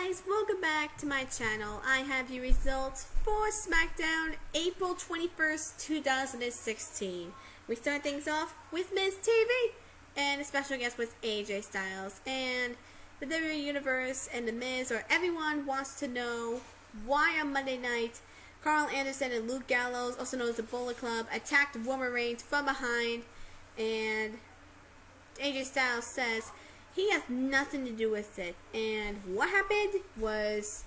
guys, welcome back to my channel. I have your results for Smackdown April 21st, 2016. We start things off with Miz TV, and a special guest was AJ Styles. And the WWE Universe and The Miz, or everyone, wants to know why on Monday night Carl Anderson and Luke Gallows, also known as the Bullet Club, attacked Roman Reigns from behind. And AJ Styles says he has nothing to do with it. And what happened was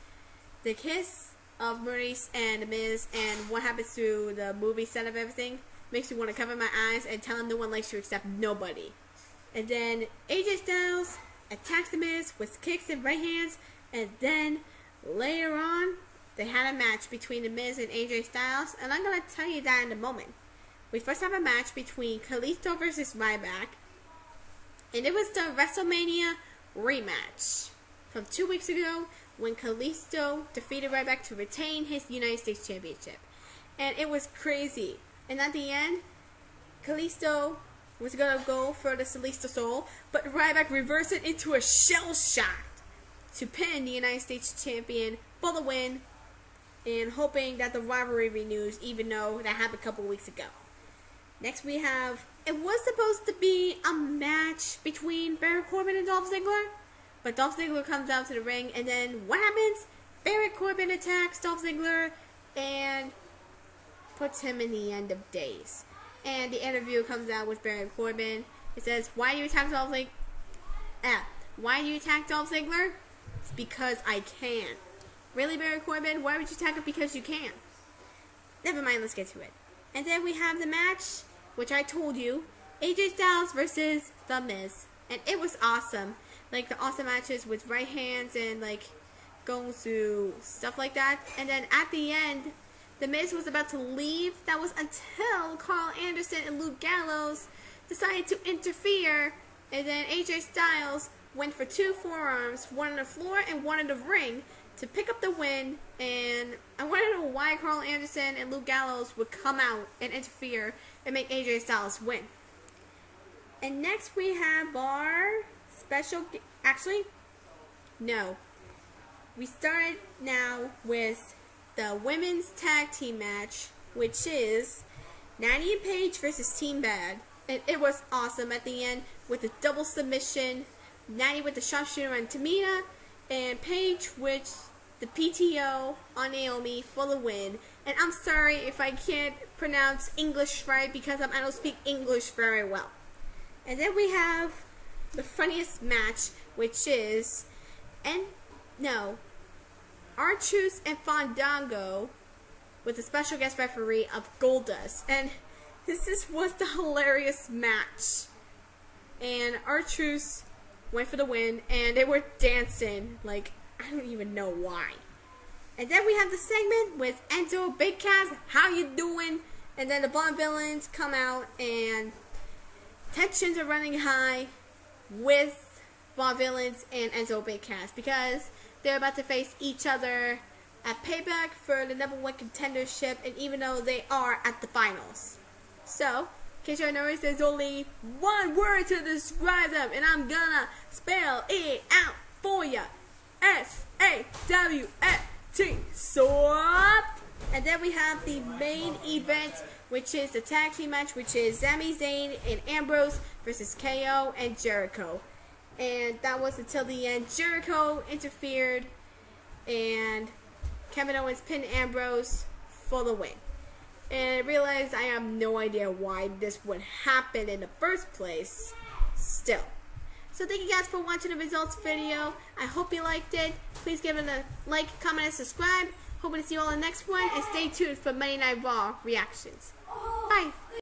the kiss of Maurice and The Miz, and what happens through the movie set of everything makes me want to cover my eyes and tell him no one likes you except nobody. And then AJ Styles attacks The Miz with kicks and right hands, and then later on they had a match between The Miz and AJ Styles, and I'm going to tell you that in a moment. We first have a match between Kalisto versus Ryback, and it was the WrestleMania rematch from 2 weeks ago when Kalisto defeated Ryback to retain his United States Championship. And it was crazy. And at the end, Kalisto was going to go for the Kalisto Soul, but Ryback reversed it into a shell shock to pin the United States Champion for the win, and hoping that the rivalry renews, even though that happened a couple weeks ago. Next we have, it was supposed to be a match between Baron Corbin and Dolph Ziggler, but Dolph Ziggler comes out to the ring, and then what happens? Baron Corbin attacks Dolph Ziggler and puts him in the end of days. And the interview comes out with Baron Corbin. It says, why do you attack Dolph Ziggler? Why do you attack Dolph Ziggler? It's because I can. Really, Baron Corbin? Why would you attack him? Because you can. Never mind, let's get to it. And then we have the match, which I told you, AJ Styles versus The Miz. And it was awesome. Like, the awesome matches with right hands and, like, going through stuff like that. And then at the end, The Miz was about to leave. That was until Carl Anderson and Luke Gallows decided to interfere. And then AJ Styles went for two forearms, one on the floor and one in the ring, to pick up the win. And I want to know why Carl Anderson and Luke Gallows would come out and interfere and make AJ Styles win. And next we have our special, actually, no. We started now with the women's tag team match, which is Natty and Paige versus Team Bad. And it was awesome at the end with a double submission. Natty with the sharpshooter on Tamina, and Paige with the PTO on Naomi for the win. And I'm sorry if I can't pronounce English right, because I don't speak English very well. And then we have the funniest match, which is R-Truth and Fandango with a special guest referee of Goldust. And this was the hilarious match. And R-Truth went for the win, and they were dancing like I don't even know why. And then we have the segment with Enzo, Big Cass, how you doing? And then the Bond villains come out, and tensions are running high with Bond villains and Enzo, Big Cass, because they're about to face each other at Payback for the #1 contendership, and even though they are at the finals. So, in case you notice, there's only one word to describe them, and I'm gonna spell it out for ya. S-A-W-F-T. SWAP. And then we have the main event, which is the tag team match, which is Sami Zayn and Ambrose versus KO and Jericho. And that was until the end. Jericho interfered, and Kevin Owens pinned Ambrose for the win. And I realized I have no idea why this would happen in the first place still. So thank you guys for watching the results video. I hope you liked it. Please give it a like, comment, and subscribe. Hoping to see you all in the next one. And stay tuned for Monday Night Raw reactions. Bye.